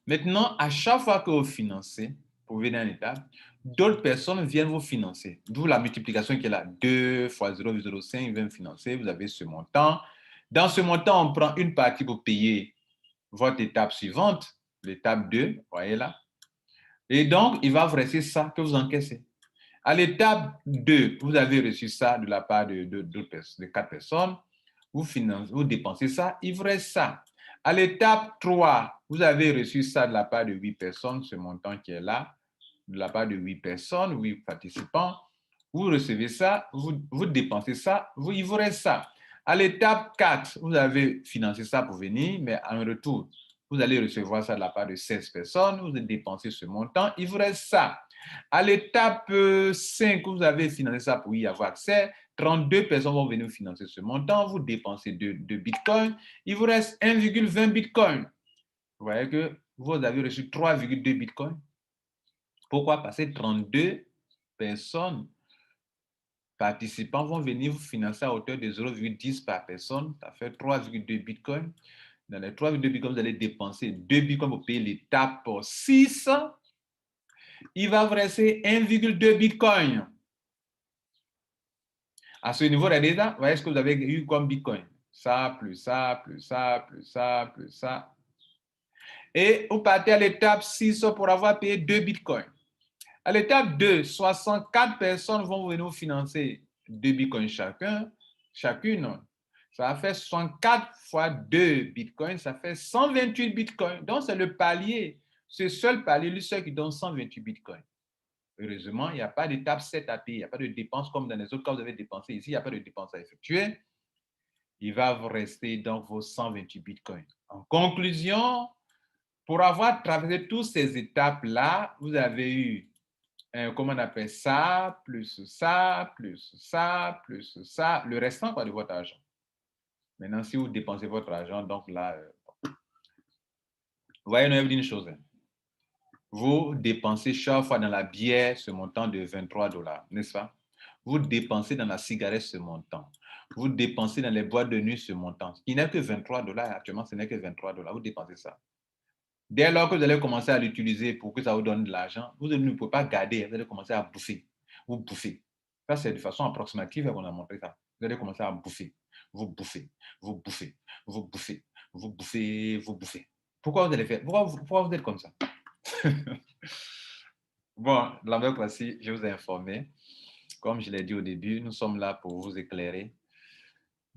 Maintenant, à chaque fois que vous financez, pour venir à une étape, d'autres personnes viennent vous financer. D'où la multiplication qui est là. 2 fois 0,05 vient financer. Vous avez ce montant. Dans ce montant, on prend une partie pour payer votre étape suivante, l'étape 2, voyez là. Et donc, il va vous rester ça que vous encaissez. À l'étape 2, vous avez reçu ça de la part de 4 personnes. Vous dépensez ça, il vous reste ça. À l'étape 3, vous avez reçu ça de la part de 8 personnes, ce montant qui est là, de la part de 8 personnes, 8 participants. Vous recevez ça, vous dépensez ça, il vous reste ça. À l'étape 4, vous avez financé ça pour venir, mais en retour, vous allez recevoir ça de la part de 16 personnes, vous dépensez ce montant, il vous reste ça. À l'étape 5, vous avez financé ça pour y avoir accès. 32 personnes vont venir financer ce montant. Vous dépensez 2 bitcoins. Il vous reste 1,20 bitcoin. Vous voyez que vous avez reçu 3,2 bitcoins. Pourquoi? Parce que 32 personnes participants vont venir vous financer à hauteur de 0,10 par personne. Ça fait 3,2 bitcoins. Dans les 3,2 bitcoins, vous allez dépenser 2 bitcoins pour payer l'étape 6. Il va vous rester 1,2 bitcoin. À ce niveau, vous voyez ce que vous avez eu comme bitcoin. Ça, plus ça, plus ça, plus ça, plus ça. Et vous partez à l'étape 6 pour avoir payé 2 bitcoins. À l'étape 2, 64 personnes vont venir vous financer 2 bitcoins chacune. Ça fait 64 fois 2 bitcoins, ça fait 128 bitcoins. Donc, c'est le palier. Ce seul palier, lui seul qui donne 128 bitcoins. Heureusement, il n'y a pas d'étape 7 à payer. Il n'y a pas de dépenses comme dans les autres cas, vous avez dépensé ici. Il n'y a pas de dépenses à effectuer. Il va vous rester donc vos 128 bitcoins. En conclusion, pour avoir traversé toutes ces étapes-là, vous avez eu, comment on appelle ça, plus ça, plus ça, plus ça, le restant quoi, de votre argent. Maintenant, si vous dépensez votre argent, donc là, vous voyez, on va vous dire une chose. Vous dépensez chaque fois dans la bière ce montant de 23 $, n'est-ce pas? Vous dépensez dans la cigarette ce montant. Vous dépensez dans les boîtes de nuit ce montant. Il n'est que 23 $. Actuellement, ce n'est que 23 $. Vous dépensez ça. Dès lors que vous allez commencer à l'utiliser pour que ça vous donne de l'argent, vous ne pouvez pas garder. Vous allez commencer à bouffer. Vous bouffez. Ça, c'est de façon approximative qu'on a montré ça. Vous allez commencer à bouffer. Vous bouffez. Vous bouffez. Vous bouffez. Vous bouffez. Vous bouffez. Pourquoi vous allez faire? Pourquoi vous êtes comme ça? Bon, la démocratie, je vous ai informé. Comme je l'ai dit au début, nous sommes là pour vous éclairer.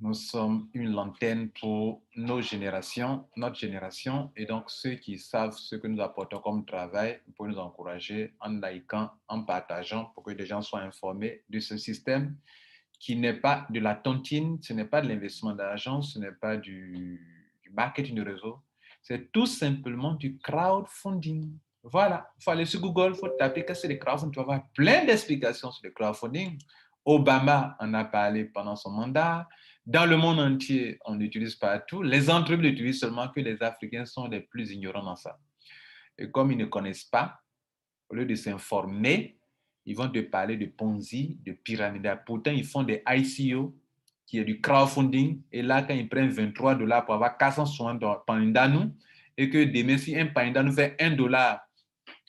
Nous sommes une lanterne pour nos générations, notre génération, et donc ceux qui savent ce que nous apportons comme travail, vous pouvez nous encourager en likant, en partageant pour que les gens soient informés de ce système qui n'est pas de la tontine, ce n'est pas de l'investissement d'argent, ce n'est pas du marketing de réseau, c'est tout simplement du crowdfunding. Voilà, il faut aller sur Google, il faut taper que c'est le crowdfunding, tu vas avoir plein d'explications sur le crowdfunding. Obama en a parlé pendant son mandat. Dans le monde entier, on l'utilise partout. Les entreprises l'utilisent seulement que les Africains sont les plus ignorants dans ça. Et comme ils ne connaissent pas, au lieu de s'informer, ils vont te parler de Ponzi, de pyramide. Pourtant, ils font des ICO, qui est du crowdfunding. Et là, quand ils prennent 23 $ pour avoir 460 Pandanu, et que demain, si un Pandanu fait 1 $,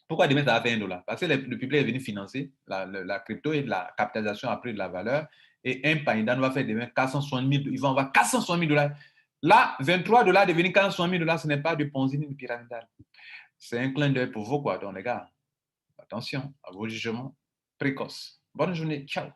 pourquoi demain ça va faire 1 $? Parce que le public est venu financer la crypto et la capitalisation a pris de la valeur. Et un Pandanu va faire demain 460 000, ils vont avoir 460 000 $. Là, 23 $ devenir 460 000 $, ce n'est pas du Ponzi ni du pyramidal. C'est un clin d'œil pour vous, quoi, donc les gars. Attention à vos jugements précoces. Bonne journée. Ciao.